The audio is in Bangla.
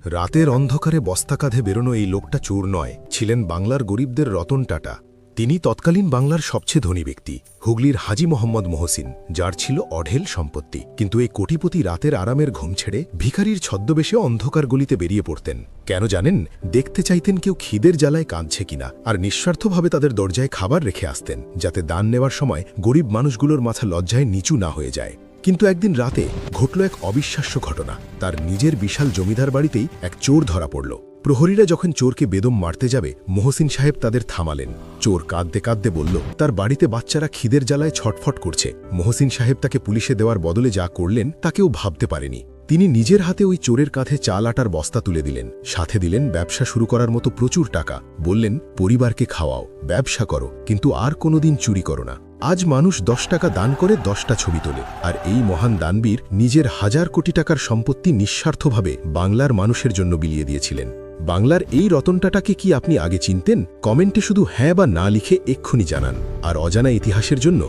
রাতের অন্ধকারে বস্তা কাঁধে বেরোনো এই লোকটা চোর নয়, ছিলেন বাংলার গরিবদের রতন টাটা। তিনি তৎকালীন বাংলার সবচেয়ে ধনী ব্যক্তি, হুগলির হাজী মোহাম্মদ মহসিন, যার ছিল অঢেল সম্পত্তি। কিন্তু এই কোটিপতি রাতের আরামের ঘুম ছেড়ে ভিখারির ছদ্মবেশে অন্ধকার গলিতে বেরিয়ে পড়তেন। কেন জানেন? দেখতে চাইতেন কেউ খিদের জ্বালায় কাঁদছে কিনা, আর নিঃস্বার্থভাবে তাদের দরজায় খাবার রেখে আসতেন, যাতে দান নেওয়ার সময় গরিব মানুষগুলোর মাথা লজ্জায় নিচু না হয়ে যায়। কিন্তু একদিন রাতে ঘটল এক অবিশ্বাস্য ঘটনা। তার নিজের বিশাল জমিদার বাড়িতেই এক চোর ধরা পড়ল। প্রহরীরা যখন চোরকে বেদম মারতে যাবে, মহসিন সাহেব তাদের থামালেন। চোর কাঁদতে কাঁদতে বলল, তার বাড়িতে বাচ্চারা খিদের জ্বালায় ছটফট করছে। মহসিন সাহেব তাকে পুলিশে দেওয়ার বদলে যা করলেন তা কেউ ভাবতে পারেনি। তিনি নিজের হাতে ওই চোরের কাঁধে চাল আটার বস্তা তুলে দিলেন, সাথে দিলেন ব্যবসা শুরু করার মতো প্রচুর টাকা। বললেন, পরিবারকে খাওয়াও, ব্যবসা করো, কিন্তু আর কোনোদিন চুরি করো না। আজ মানুষ 10 টাকা দান করে 10টা ছবি তোলে, আর এই মহান দানবীর নিজের হাজার কোটি টাকার সম্পত্তি নিঃস্বার্থভাবে বাংলার মানুষের জন্য বিলিয়ে দিয়েছিলেন। বাংলার এই রতন টাটাকে কি আপনি আগে চিনতেন? কমেন্টে শুধু হ্যাঁ বা না লিখে এক্ষুনি জানান। আর অজানা ইতিহাসের জন্য